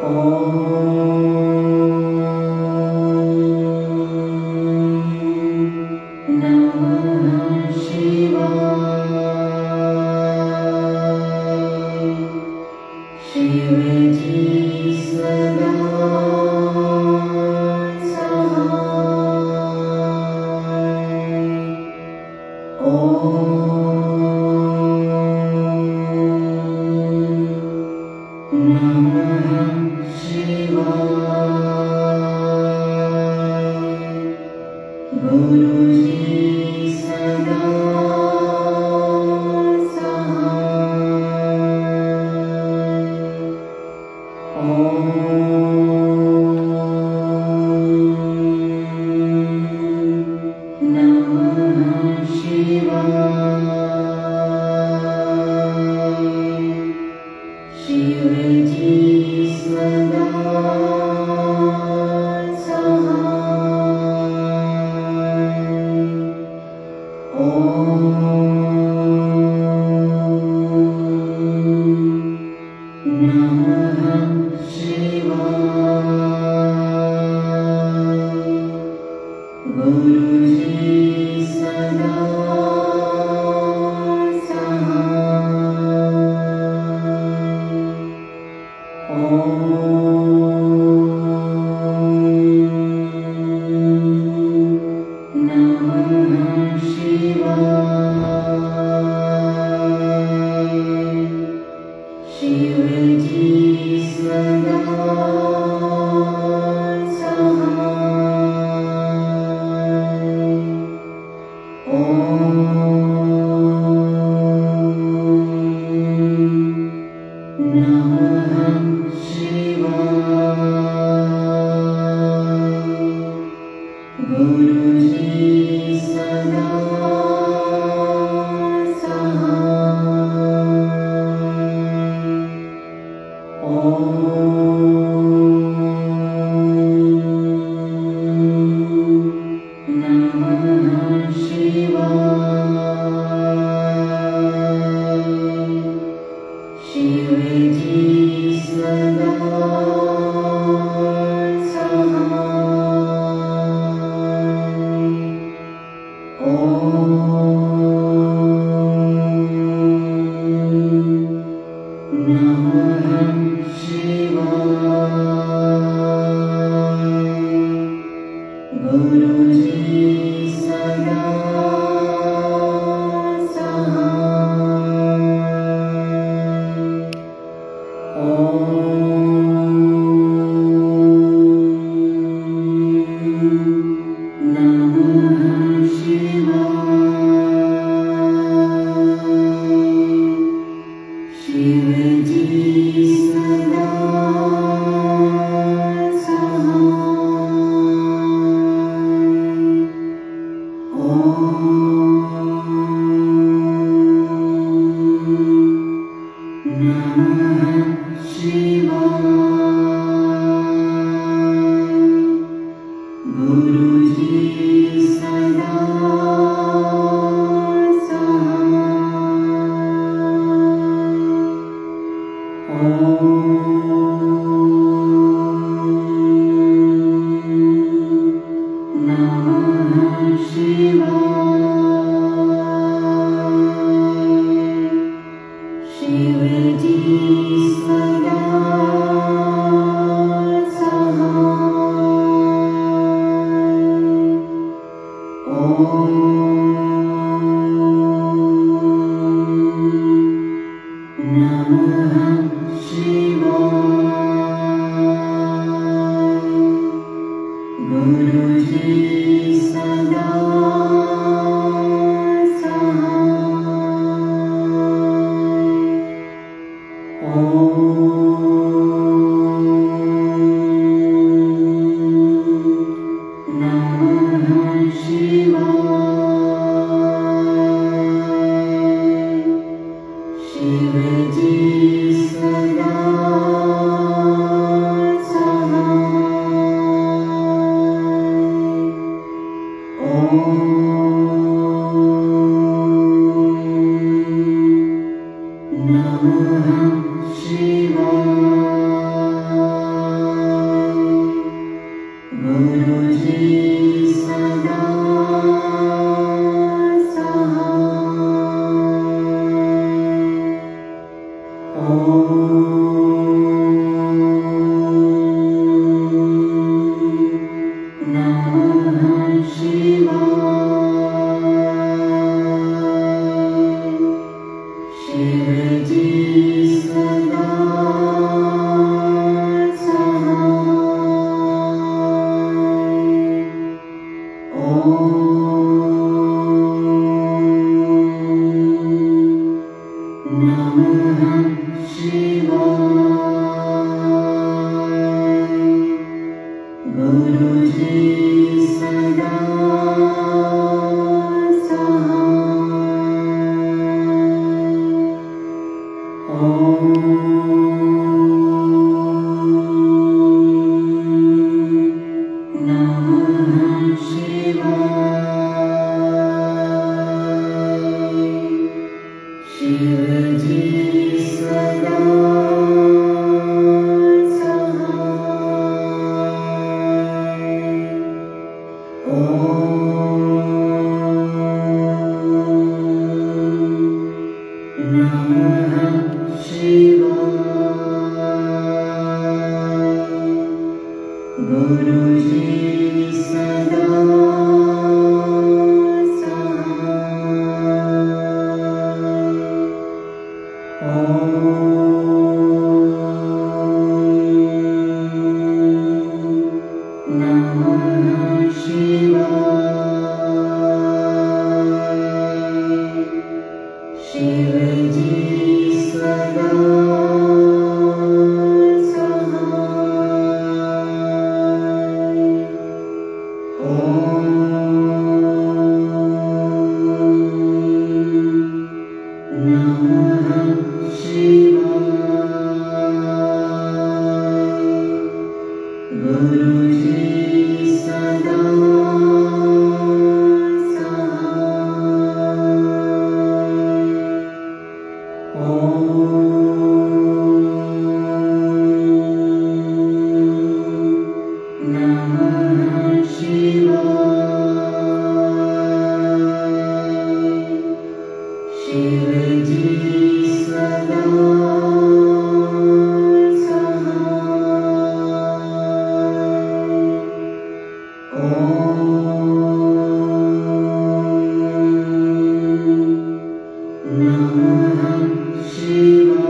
Namah Shivaya. नमः शिवाय। गुरुजी सदा सहाय। नमः शिवाय। शिवजी सदा नमः शिवाय। गुरुजी सदा सहाय। नमः शिवाय। शिवजी सदा सहाय। नमः शिवाय। गुरुजी सदा नमः शिवाय। शिवजी सदा सहाय। नमः शिवाय।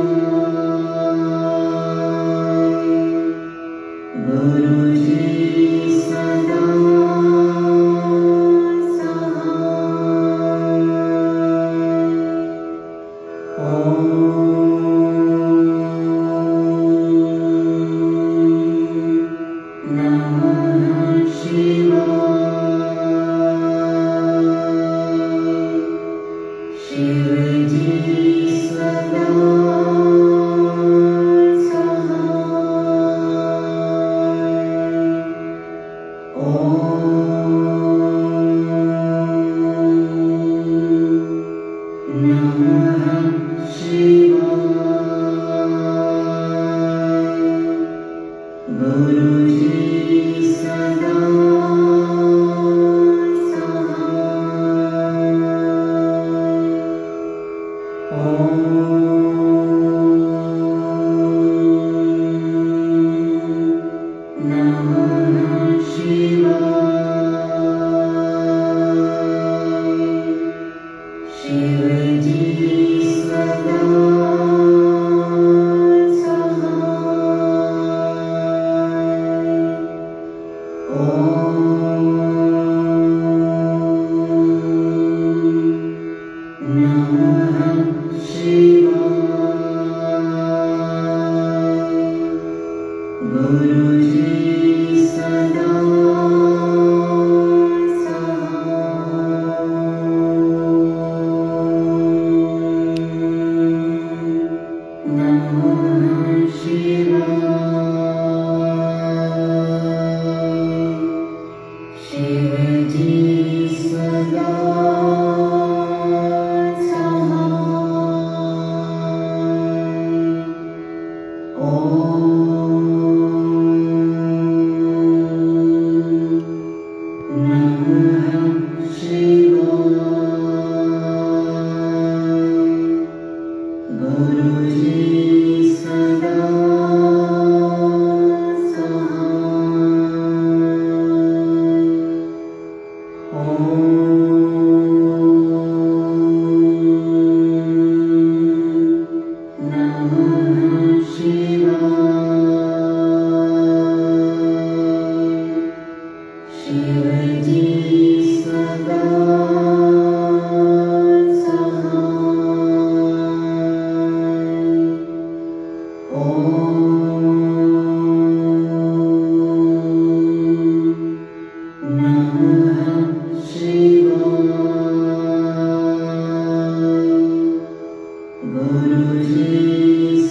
गुरुजी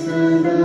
सदा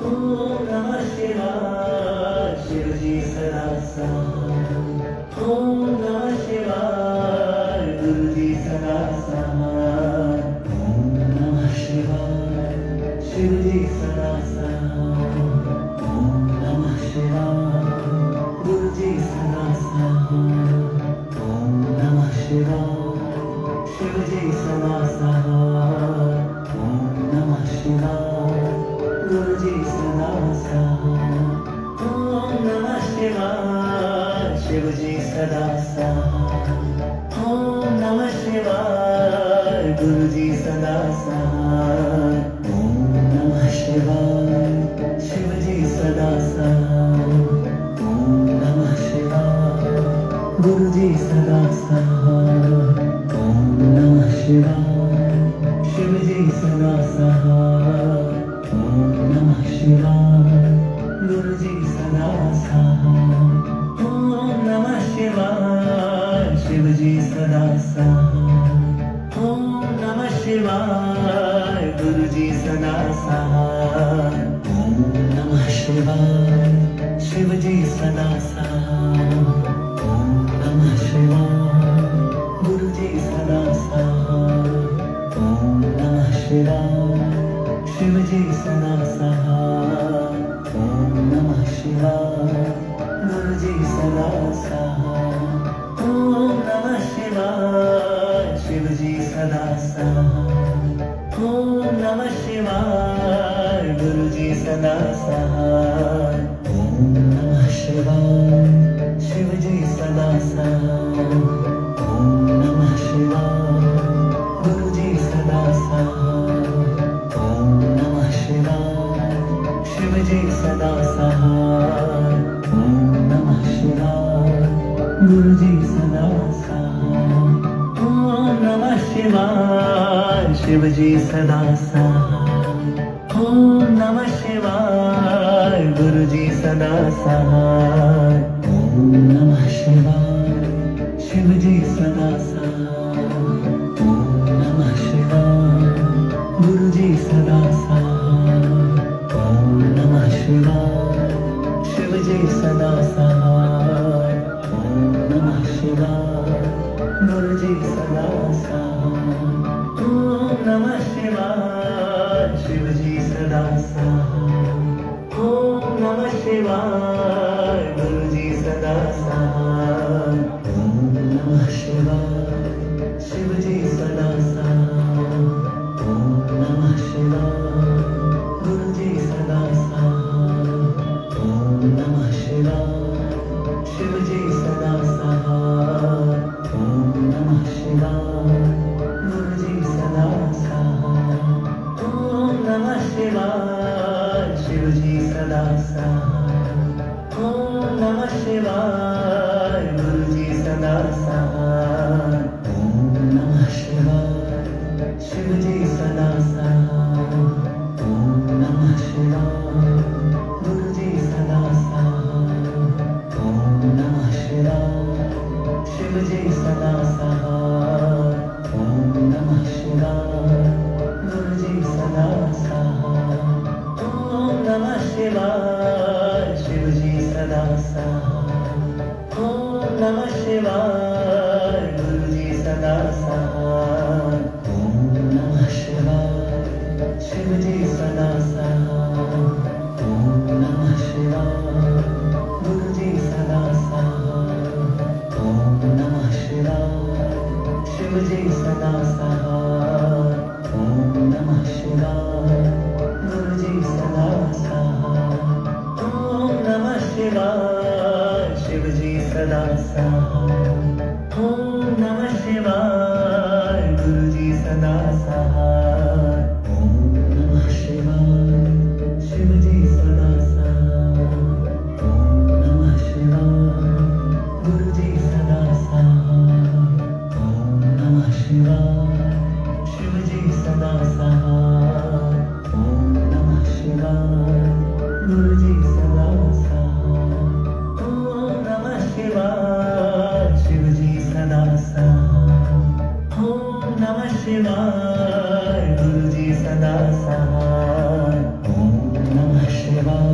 Om Namah Shivaya. सदा सहाय। ओम नमः शिवाय शिव जी सदा सहाय। ओम नमः शिवाय गुरु जी सदा सहाय। ओम नमः शिवाय शिव जी सदा सहाय। ओम नमः शिवाय गुरु जी सदा सहाय। ओम नमः शिवाय शिव जी सदा सहाय। ओम नमः शिवाय गुरु जी सदा सहाय। ओम नमः शिवाय शिव जी सदा सहाय। ओम नमः शिवाय गुरु जी सदा सहाय। ओम नमः शिवाय शिव जी सदा सहाय। ओम नमः शिवाय गुरु जी सदा सहाय। ओम नमः शिवाय शिव जी सदा सहाय। ओम नमः शिवाय गुरु जी सदा सहाय। ओम नमः शिवाय शिव जी सदा सहाय। ओम नमः शिवाय गुरु जी सदा सहाय। ओम नमः शिवाय शिव जी सदा सहाय। ओम नमः शिवाय गुरु जी सदा सहाय। ओम नमः शिवाय शिव जी सदा सहाय। ओम नमः शिवाय गुरु जी सदा सहाय। ओम नमः शिवाय शिव जी सदा सहाय। ओम नमः शिवाय गुरु जी सदा सहाय। ओम नमः शिवाय शिव जी सदा सहाय। ओम नमः शिवाय गुरु जी सदा सहाय। ओम नमः शिवाय शिव जी सदा सहाय। ओम नमः शिवाय गुरु जी सदा सहाय। ओम नमः शिवाय शिव जी सदा सहाय। ओम नमः शिवाय गुरु जी सदा सहाय। ओम नमः शिवाय शिव जी सदा सहाय। ओम नमः शिवाय गुरु जी सदा सहाय। ओम नमः शिवाय शिव जी सदा सहाय। ओम नमः शिवाय गुरु जी सदा सहाय। ओम नमः शिवाय शिव जी सदा सहाय। ओम नमः शिवाय गुरु जी सदा सहाय। ओम नमः शिवाय शिव जी सदा सहाय। ओम नमः शिवाय गुरु जी सदा सहाय। ओम नमः शिवाय शिव जी सदा सहाय। ओम नमः शिवाय गुरु जी सदा सहाय। ओम नमः शिवाय शिव जी सदा सहाय। ओम नमः शिवाय गुरु जी सदा सहाय। ओम नमः शिवाय शिव जी सदा सहाय। ओम नमः शिवाय गुरु जी सदा सहाय। ओम नमः शिवाय शिव जी सदा सहाय। ओम नमः शिवाय गुरु जी सदा सहाय। ओम नमः शिवाय शिव जी सदा सहाय। ओम नमः शिवाय गुरु जी सदा सहाय। ओम नमः शिवाय शिव जी सदा सहाय। ओम नमः शिवाय गुरु जी सदा सहाय। ओम नमः शिवाय शिव जी सदा सहाय। ओम नमः शिवाय गुरु जी सदा सहाय। ओम नमः शिवाय शिव जी सदा सहाय। ओम नमः शिवाय गुरु जी सदा सहाय। ओम नमः शिवाय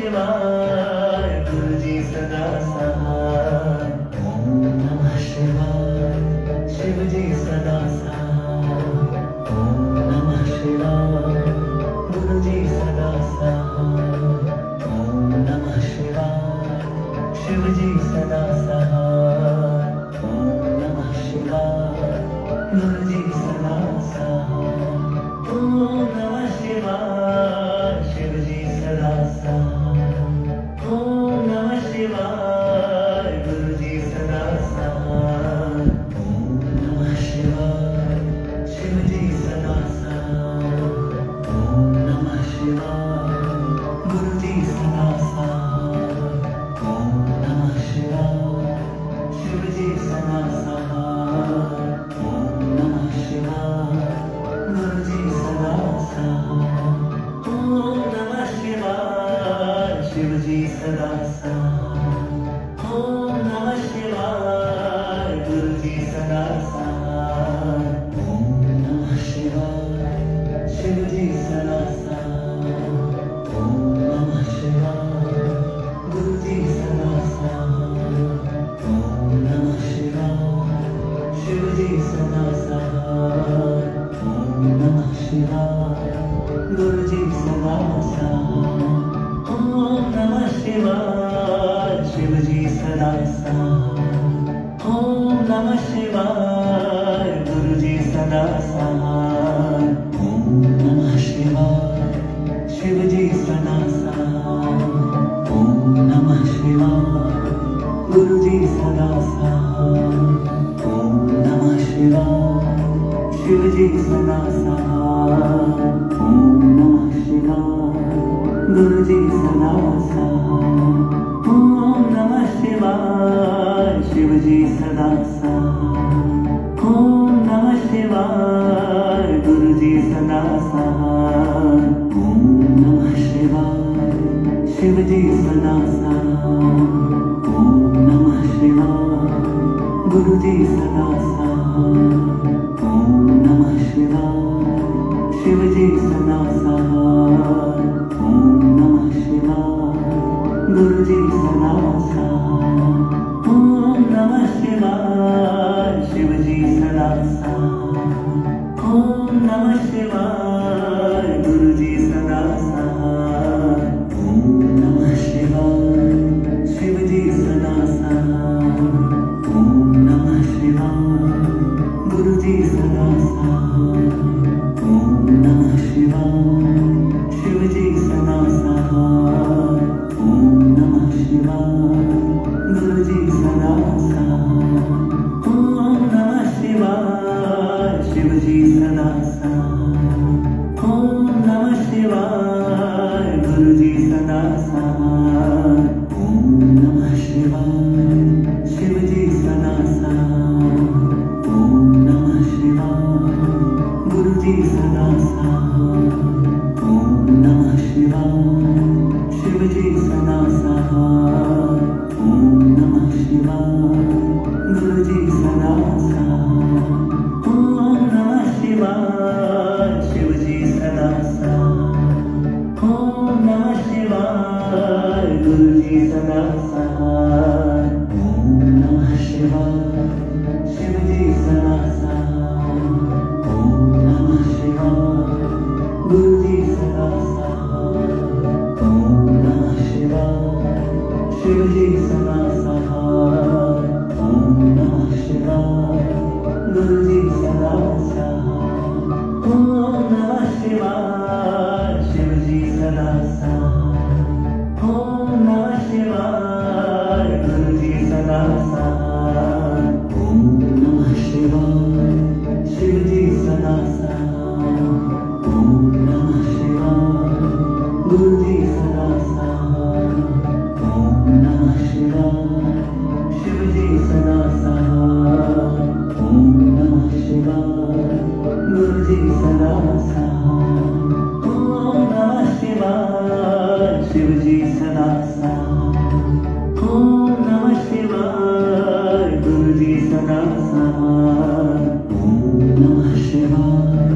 शिवाय गुरु जी सदा सहाय। ओम नमः शिवाय शिव जी सदा सहाय। ओम नमः शिवाय गुरु जी सदा सहाय। ओम नमः शिवाय शिव जी सदा सहाय। ओम नमः शिवाय गुरु जी सदा सहाय। ओम नमः शिवाय शिव जी सदा सहाय। ओम नमः शिवाय गुरु जी सदा सहाय। ओम नमः शिवाय शिव जी सदा सहाय। ओम नमः शिवाय गुरु जी सदा सहाय। ओम नमः शिवाय शिव जी सदा सहाय। ओम नमः शिवाय गुरु जी सदा सहाय। ओम नमः शिवाय शिव जी सदा सहाय। ओम नमः शिवाय गुरु जी सदा सहाय। ओम नमः शिवाय शिव जी सदा सहाय। ओम नमः शिवाय गुरु जी सदा सहाय। ओम नमः शिवाय शिव जी सदा सहाय। ओम नमः शिवाय गुरु जी सदा सहाय। ओम नमः शिवाय शिव जी सदा सहाय। ओम नमः शिवाय गुरु जी सदा सहाय। ओम नमः शिवाय शिव जी सदा सहाय। ओम नमः शिवाय गुरु जी सदा सहाय। ओम नमः शिवाय शिव जी सदा सहाय। ओम नमः शिवाय गुरु जी सदा सहाय। ओम नमः शिवाय शिव जी सदा सहाय। ओम नमः शिवाय गुरु जी सदा सहाय। ओम नमः शिवाय शिव जी सदा सहाय। ओम नमः शिवाय गुरु जी सदा सहाय। ओम नमः शिवाय शिव जी सदा सहाय। ओम नमः शिवाय गुरु जी सदा सहाय। ओम नमः शिवाय शिव जी सदा सहाय। ओम नमः शिवाय गुरु जी सदा सहाय। ओम नमः शिवाय शिव जी सदा सहाय। ओम नमः शिवाय गुरु जी सदा सहाय। ओम नमः शिवाय शिव जी सदा सहाय। ओम नमः शिवाय गुरु जी सदा सहाय। ओम नमः शिवाय शिव जी सदा सहाय। ओम नमः शिवाय गुरु जी सदा सहाय। ओम नमः शिवाय शिव जी सदा सहाय। ओम नमः शिवाय गुरु जी सदा सहाय। ओम नमः शिवाय शिव जी सदा सहाय। ओम नमः शिवाय गुरु जी सदा सहाय। ओम नमः शिवाय शिव जी सदा सहाय। ओम नमः शिवाय गुरु जी सदा सहाय। ओम नमः शिवाय शिव जी सदा सहाय। ओम नमः शिवाय गुरु जी सदा सहाय। ओम नमः शिवाय शिव जी सदा सहाय। ओम नमः शिवाय गुरु जी सदा सहाय। ओम नमः शिवाय शिव जी सदा सहाय। ओम नमः शिवाय गुरु जी सदा सहाय। ओम नमः शिवाय शिव जी सदा सहाय। ओम नमः शिवाय गुरु जी सदा सहाय। ओम नमः शिवाय शिव जी सदा सहाय। ओम नमः शिवाय गुरु जी सदा सहाय। ओम नमः शिवाय शिव जी सदा सहाय। ओम नमः शिवाय गुरु जी सदा सहाय। ओम नमः शिवाय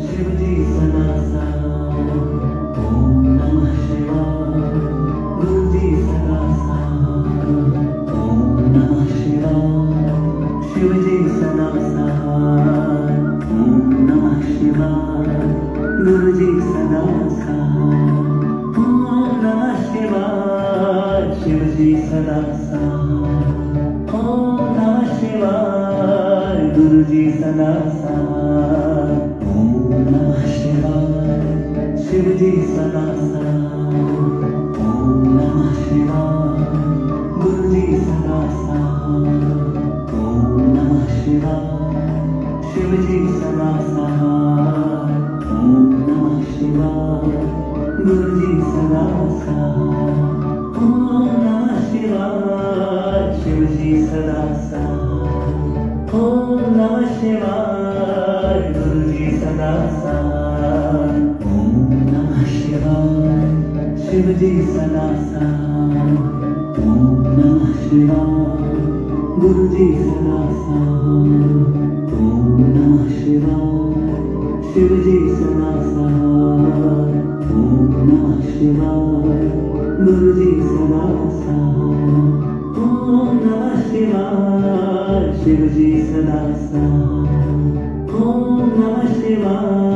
शिव जी सदा सहाय। ओम नमः शिवाय जी सदा साथ। ओम नमः शिवाय गुरु जी सदा साथ। ओम नमः शिवाय शिव जी सदा साथ। ओम नमः शिवाय गुरु जी सदा साथ। ओम नमः शिवाय शिव जी सदा साथ। ओम नमः शिवाय गुरु जी सदा साथ। ओम नमः शिवाय शिव जी सदा साथ। ओम नमः शिवाय गुरु जी सदा साथ। ओम नमः शिवाय शिव जी सदा साथ। ओम नमः शिवाय गुरु जी सदा साथ। ओम नमः शिवाय शिव जी सदा साथ। ओम नमः शिवाय गुरु जी सदा साथ। ओम नमः शिवाय शिव जी सदा साथ। ओम नमः शिवाय